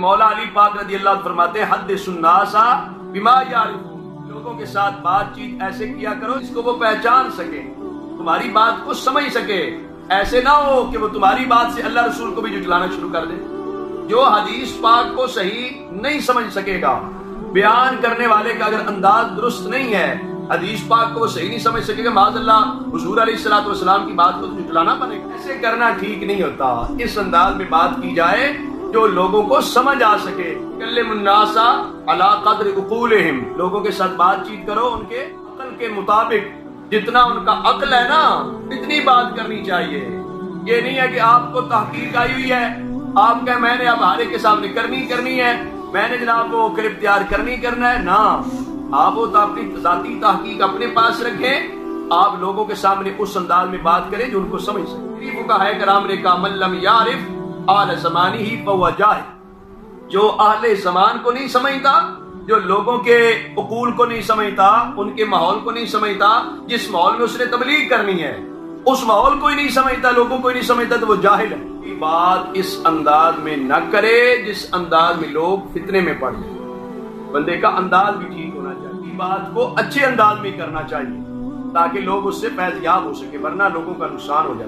मौला अली पाक रज़ी अल्लाह अन्हु फरमाते हैं हद्दिसुन्नासा बिमा यारिफून, लोगों के साथ बातचीत ऐसे किया करो जिसको वो पहचान सके, तुम्हारी बात को समझ सके। ऐसे ना हो कि वो तुम्हारी बात से अल्लाह रसूल को भी जुटलाना शुरू कर दे। जो हदीस पाक को सही नहीं समझ सकेगा, बयान करने वाले का अगर अंदाज दुरुस्त नहीं है, हदीस पाक को वो सही नहीं समझ सकेगा, माज़अल्लाह हुजूर अलैहिस्सलातु वस्सलाम की बात को तो जुटलाना बनेगा। ऐसे करना ठीक नहीं होता। इस अंदाज में बात की जाए जो लोगों को समझ आ सके। कल्लिमुन्नासा अला क़द्रि उक़ूलिहिम, लोगों के साथ बातचीत करो उनके अक्ल के मुताबिक, जितना उनका अक्ल है ना इतनी बात करनी चाहिए। ये नहीं है कि आपको तहकीक आई हुई है, आप कहें मैंने अब हारे के सामने करनी है, मैंने जनाब वो इख्तियार करना है ना। आप वो अपनी ज़ाती तहकीक अपने पास रखें, आप लोगों के सामने उस अंदाज में बात करें जो उनको समझ सके। फुक़हा कराम ने कहा मन लम यारिफ आल ज़मानी ही फहुव जाहिल, जो अहले ज़मान को नहीं समझता, जो लोगों के उकूल को नहीं समझता, उनके माहौल को नहीं समझता, जिस माहौल में उसने तबलीग करनी है उस माहौल को ही नहीं समझता, लोगों को ही नहीं समझता, तो वो जाहिल है। बात इस अंदाज में न करे जिस अंदाज में लोग फितने में पड़ जाए। बंदे का अंदाज भी ठीक होना चाहिए, बात को अच्छे अंदाज में करना चाहिए ताकि लोग उससे फैज़याब हो सके, वरना लोगों का नुकसान हो जाए।